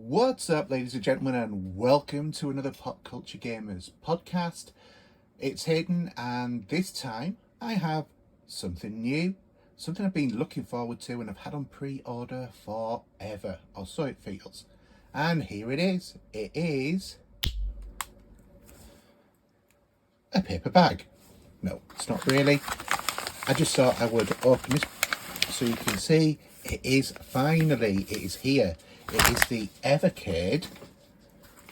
What's up, ladies and gentlemen, and welcome to another Pop Culture Gamers podcast. It's Hayden, and this time I have something new, something I've been looking forward to and I've had on pre-order forever, or so it feels. And here it is. It is a paper bag. No, it's not really. I just thought I would open this so you can see it is here. It is the Evercade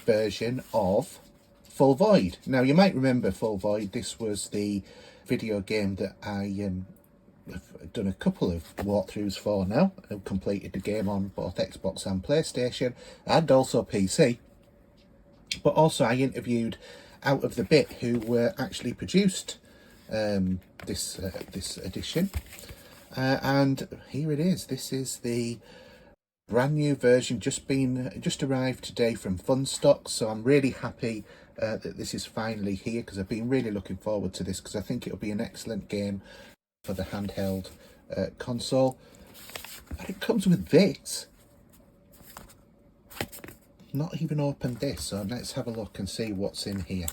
version of Full Void. Now, you might remember Full Void. This was the video game that I have done a couple of walkthroughs for now. I've completed the game on both Xbox and PlayStation, and also PC. But also I interviewed OutOfTheBit, who actually produced this edition. And here it is. This is the brand new version, just arrived today from Funstock, so I'm really happy that this is finally here, because I've been really looking forward to this, because I think it'll be an excellent game for the handheld console. And it comes with this. Not even opened this, so let's have a look and see what's in here.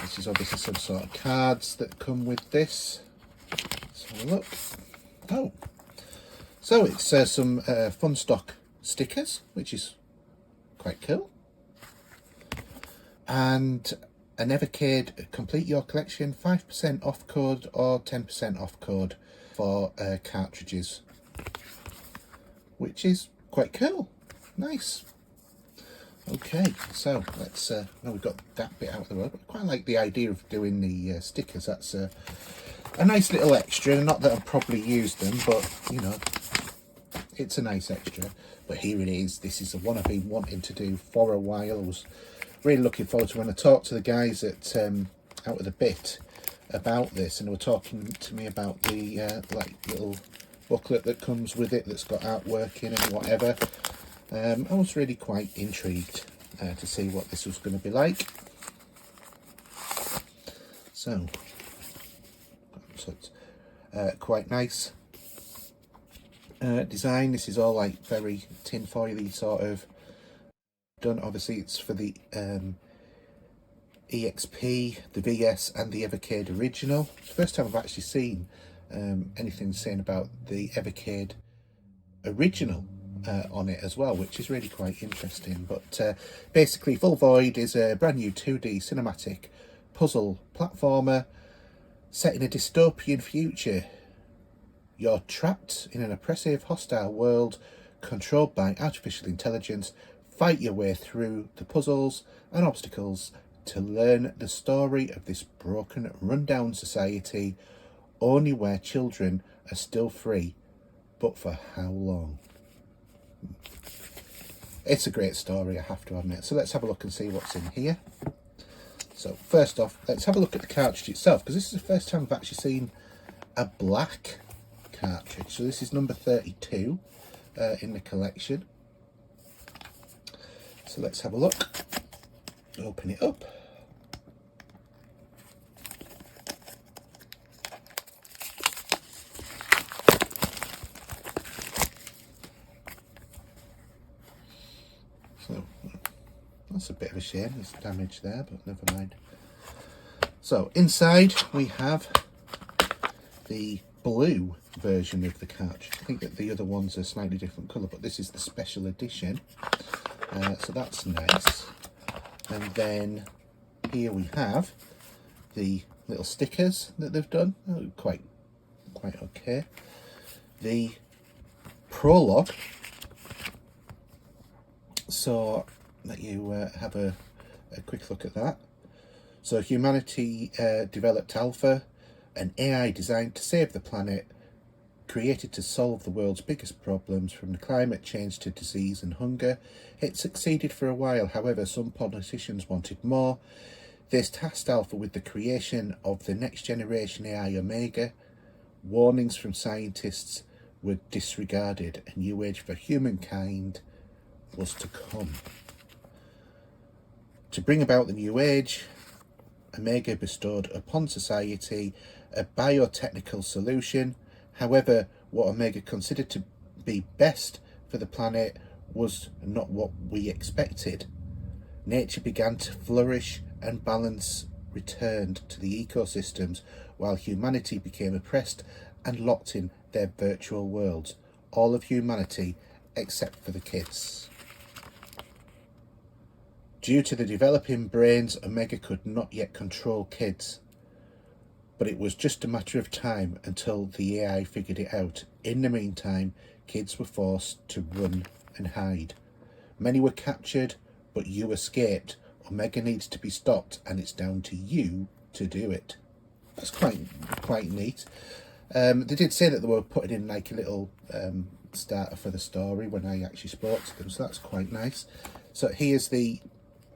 This is obviously some sort of cards that come with this. Let's have a look. Oh, so it's some Funstock stickers, which is quite cool. And an Evercade Complete Your Collection 5% off code or 10% off code for cartridges, which is quite cool. Nice. Okay, so let's now we've got that bit out of the road. I quite like the idea of doing the stickers. That's a nice little extra. Not that I've probably used them, but you know, it's a nice extra. But here it is. This is the one I've been wanting to do for a while. I was really looking forward to when I talked to the guys at OutOfTheBit about this, and they were talking to me about the like little booklet that comes with it that's got artwork in and whatever. I was really quite intrigued to see what this was going to be like. So it's quite nice design. This is all like very tinfoily sort of done. Obviously it's for the EXP, the VS and the Evercade original. It's the first time I've actually seen anything saying about the Evercade original on it as well, which is really quite interesting. But basically Full Void is a brand new 2D cinematic puzzle platformer set in a dystopian future. You're trapped in an oppressive, hostile world controlled by artificial intelligence. Fight your way through the puzzles and obstacles to learn the story of this broken, rundown society, only where children are still free. But for how long? It's a great story, I have to admit. So let's have a look and see what's in here. So first off, let's have a look at the cartridge itself, because this is the first time I've actually seen a black cartridge. So this is number 32 in the collection. So let's have a look. Open it up. So that's a bit of a shame, there's damage there, but never mind. So inside we have the blue version of the cartridge. I think that the other ones are slightly different colour, but this is the special edition. So that's nice. And then here we have the little stickers that they've done. Oh, quite okay. The prologue. So let you have a quick look at that. So humanity developed Alpha, an AI designed to save the planet, created to solve the world's biggest problems, from climate change to disease and hunger. It succeeded for a while, however some politicians wanted more. This tasked Alpha with the creation of the next generation AI Omega. Warnings from scientists were disregarded. A new age for humankind was to come. To bring about the new age, Omega bestowed upon society a biotechnical solution. However, what Omega considered to be best for the planet was not what we expected. Nature began to flourish and balance returned to the ecosystems, while humanity became oppressed and locked in their virtual worlds. All of humanity except for the kids. Due to the developing brains, Omega could not yet control kids. But it was just a matter of time until the AI figured it out. In the meantime, kids were forced to run and hide. Many were captured, but you escaped. Omega needs to be stopped, and it's down to you to do it. That's quite neat. They did say that they were putting in like a little starter for the story when I actually spoke to them, so that's quite nice. So here's the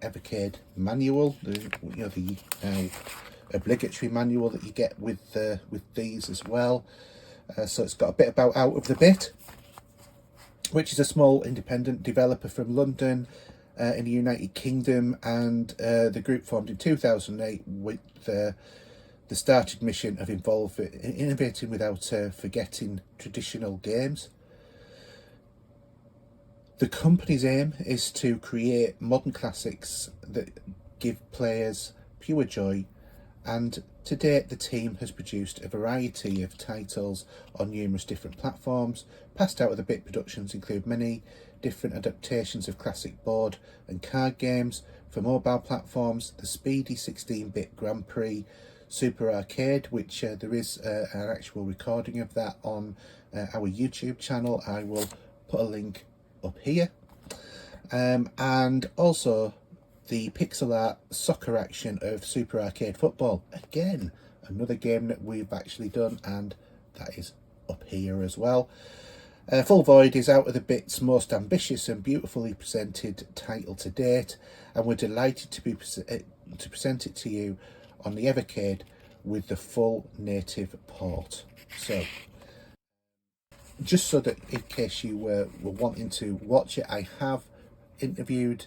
Evercade manual, the now obligatory manual that you get with these as well. So it's got a bit about OutOfTheBit, which is a small independent developer from London in the United Kingdom, and the group formed in 2008 with the started mission of innovating without forgetting traditional games. The company's aim is to create modern classics that give players pure joy, and to date the team has produced a variety of titles on numerous different platforms. Past OutOfTheBit productions include many different adaptations of classic board and card games for mobile platforms, the speedy 16-bit Grand Prix Super Arcade, which there is an actual recording of that on our YouTube channel. I will put a link up here, and also the pixel art soccer action of Super Arcade Football. Again, another game that we've actually done, and that is up here as well. Full Void is OutOfTheBit's most ambitious and beautifully presented title to date, and we're delighted to present it to you on the Evercade with the full native port. So, just so that in case you were wanting to watch it, I have interviewed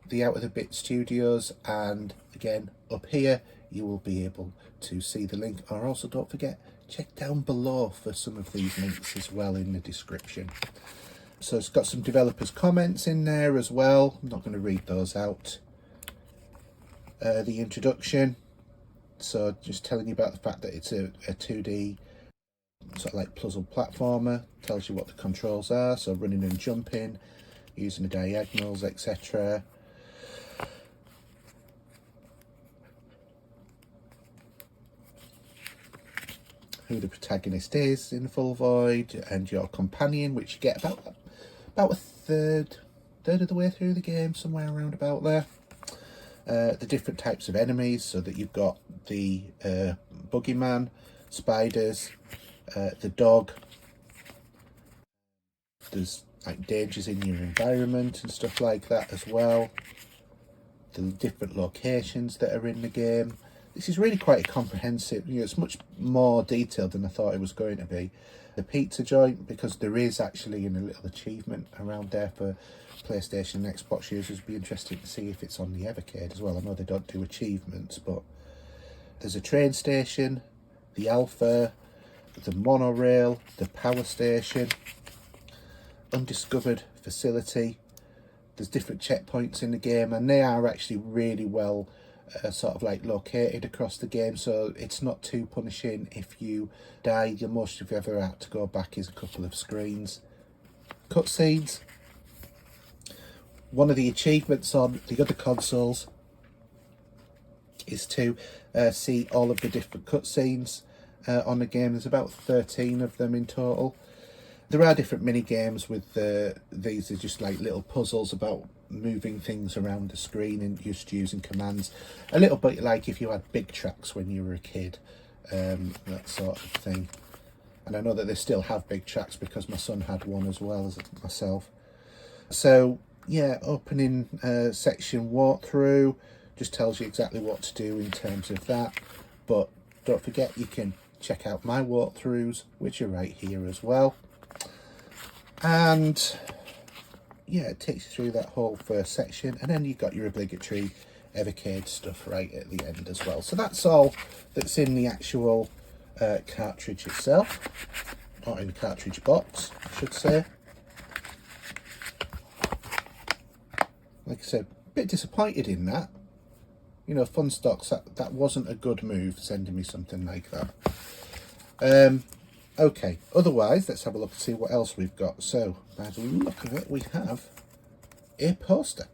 the OutOfTheBit studios, and again up here you will be able to see the link. Or also, don't forget, check down below for some of these links as well in the description. So it's got some developers' comments in there as well. I'm not going to read those out. The introduction, so just telling you about the fact that it's a 2D sort of like puzzle platformer. Tells you what the controls are, so running and jumping, using the diagonals, etc. Who the protagonist is in Full Void, and your companion, which you get about a third of the way through the game, somewhere around about there. The different types of enemies, so that you've got the boogeyman, spiders, the dog. There's like dangers in your environment and stuff like that as well. The different locations that are in the game. This is really quite a comprehensive, it's much more detailed than I thought it was going to be. The pizza joint, because there is actually a little achievement around there for PlayStation and Xbox users. It'd be interesting to see if it's on the Evercade as well. I know they don't do achievements, but there's a train station, the Alpha, the monorail, the power station, undiscovered facility. There's different checkpoints in the game, and they are actually really well sort of like located across the game, so it's not too punishing if you die. The most you've ever had to go back is a couple of screens. Cutscenes. One of the achievements on the other consoles is to see all of the different cutscenes on the game. There's about 13 of them in total. There are different mini games with these are just like little puzzles about moving things around the screen and just using commands. A little bit like if you had big tracks when you were a kid, that sort of thing. And I know that they still have big tracks because my son had one as well as myself. So yeah, opening section walkthrough just tells you exactly what to do in terms of that. But don't forget, you can check out my walkthroughs, which are right here as well. And yeah, it takes you through that whole first section, and then you've got your obligatory Evercade stuff right at the end as well. So that's all that's in the actual cartridge itself, or in the cartridge box, I should say. Like I said, a bit disappointed in that. You know, Funstocks, that wasn't a good move, sending me something like that. Okay, otherwise, let's have a look and see what else we've got. So, by the look of it, we have a poster.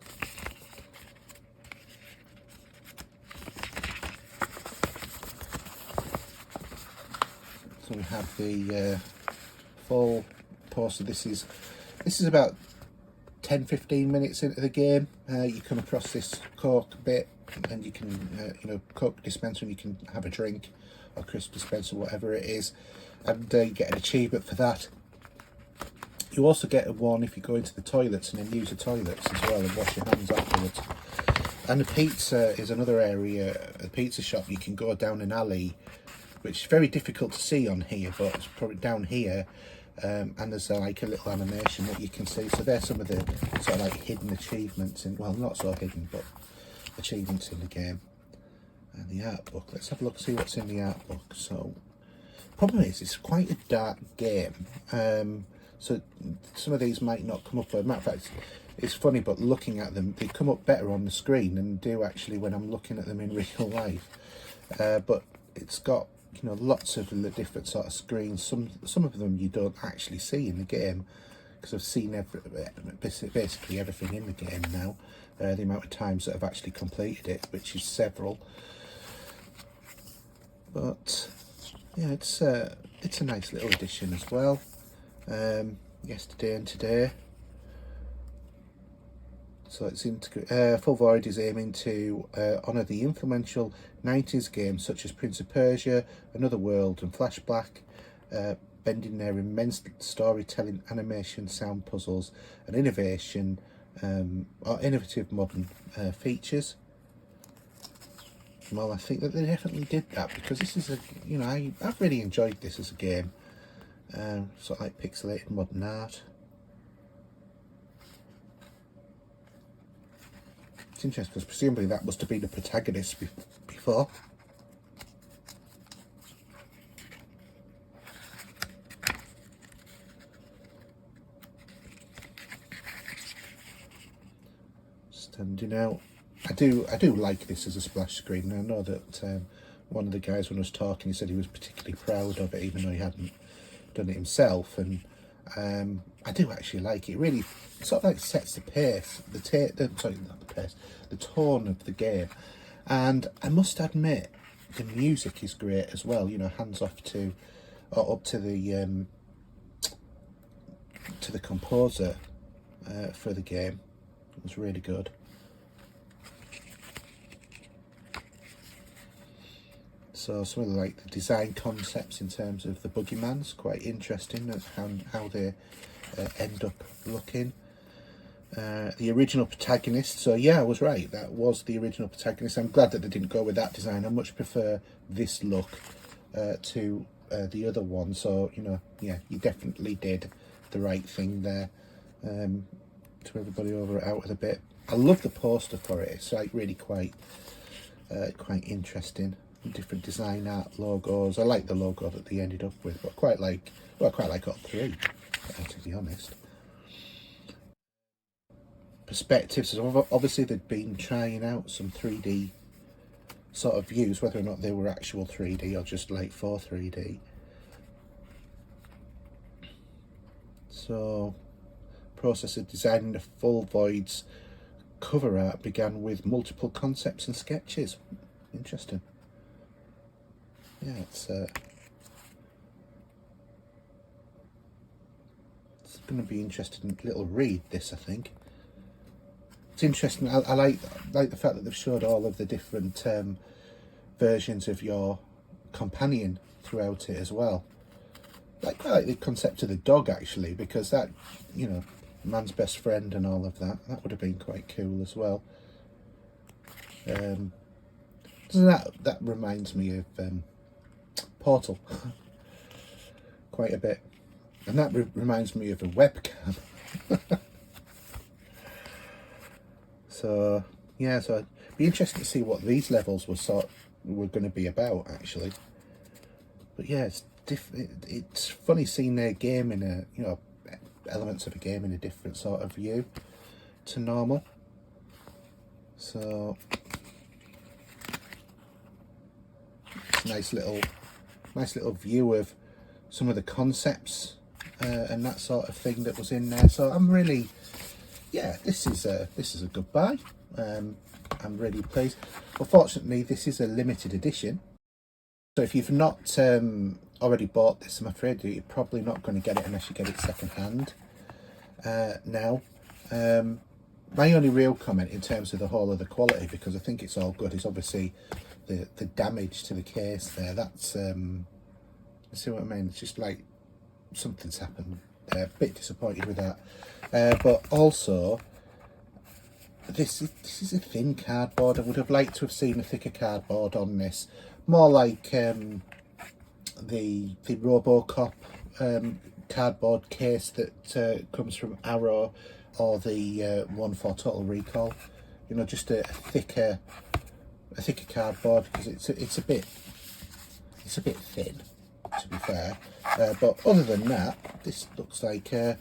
So we have the full poster. This is about 10-15 minutes into the game. You come across this Coke bit, and you can, you know, Coke dispenser, and you can have a drink, or crisp dispenser, whatever it is, and you get an achievement for that. You also get one if you go into the toilets and then use the toilets as well and wash your hands afterwards. And the pizza is another area, a pizza shop. You can go down an alley, which is very difficult to see on here, but it's probably down here, and there's like a little animation that you can see. So there's some of the sort of like hidden achievements, in, well, not so hidden, but achievements in the game. And the art book, let's have a look, see what's in the art book. So problem is, it's quite a dark game, so some of these might not come up. As a matter of fact, it's funny, but looking at them, they come up better on the screen than do actually when I'm looking at them in real life. But it's got, you know, lots of the different sort of screens. Some of them you don't actually see in the game, because I've seen basically everything in the game now. The amount of times that I've actually completed it, which is several. But yeah, it's a nice little addition as well. Yesterday and today. So it's Full Void is aiming to honour the influential 90s games such as Prince of Persia, Another World and Flash Black, bending their immense storytelling, animation, sound puzzles and innovative modern features. Well, I think that they definitely did that, because this is you know, I've really enjoyed this as a game. Sort of like pixelated modern art. It's interesting because presumably that must have been the protagonist before. Standing out. I do like this as a splash screen. I know that one of the guys, when I was talking, he said he was particularly proud of it, even though he hadn't done it himself. And I do actually like it. It really sort of like sets the pace, the tone of the game. And I must admit, the music is great as well. You know, hands off to, or up to the composer for the game. It was really good. So some of the, like, the design concepts in terms of the boogeyman's quite interesting, and how they end up looking. The original protagonist, so yeah, I was right, that was the original protagonist. I'm glad that they didn't go with that design. I much prefer this look to the other one. So, you know, yeah, you definitely did the right thing there. To everybody over at OutOfTheBit, I love the poster for it. It's like really quite interesting. Different design art logos. I like the logo that they ended up with, but I quite like all three, to be honest. Perspectives, so obviously they'd been trying out some 3D sort of views, whether or not they were actual 3D or just like for 3D. So, process of designing the Full Void's cover art began with multiple concepts and sketches. Interesting. Yeah, it's going to be interesting little read, this, I think. It's interesting. I like the fact that they've showed all of the different versions of your companion throughout it as well. I quite like the concept of the dog, actually, because that, you know, man's best friend and all of that would have been quite cool as well. Doesn't that reminds me of Portal quite a bit, and that reminds me of a webcam. So yeah, so it'd Be interesting to see what these levels were going to be about, actually. But yeah, it's funny seeing their game in a, you know, elements of a game in a different sort of view to normal. So nice little view of some of the concepts and that sort of thing that was in there. So I'm really, yeah, this is a good buy. I'm really pleased. Unfortunately, this is a limited edition, so if you've not already bought this, I'm afraid you're probably not going to get it unless you get it second hand. Now, my only real comment in terms of the whole of the quality, because I think it's all good, is obviously the damage to the case there. That's see what I mean? It's just like something's happened there. A bit disappointed with that, but also this is a thin cardboard. I would have liked to have seen a thicker cardboard on this, more like the Robocop cardboard case that comes from Arrow, or the one for Total Recall. You know, just a thicker cardboard, because it's a bit thin, to be fair. But other than that, this looks like a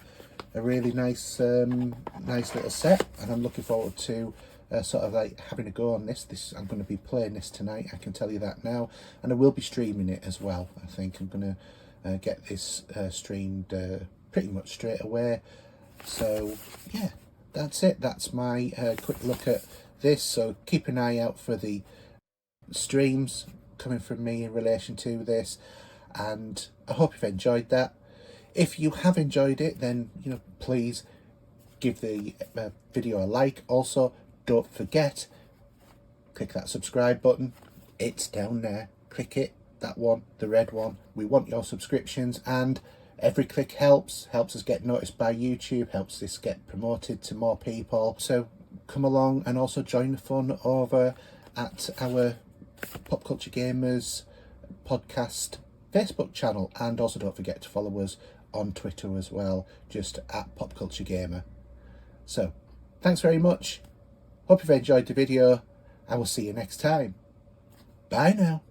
really nice little set, and I'm looking forward to sort of like having a go on this. I'm going to be playing this tonight, I can tell you that now, and I will be streaming it as well. I think I'm going to get this streamed pretty much straight away. So yeah, that's it. That's my quick look at this. So keep an eye out for the streams coming from me in relation to this, and I hope you've enjoyed that. If you have enjoyed it, then, you know, please give the video a like. Also, don't forget, click that subscribe button. It's down there. Click it, that one, the red one. We want your subscriptions, and every click helps us get noticed by YouTube, helps this get promoted to more people. So come along and also join the fun over at our Pop Culture Gamers podcast Facebook channel, and also don't forget to follow us on Twitter as well, just at Pop Culture Gamer. So thanks very much. Hope you've enjoyed the video, and we'll see you next time. Bye now.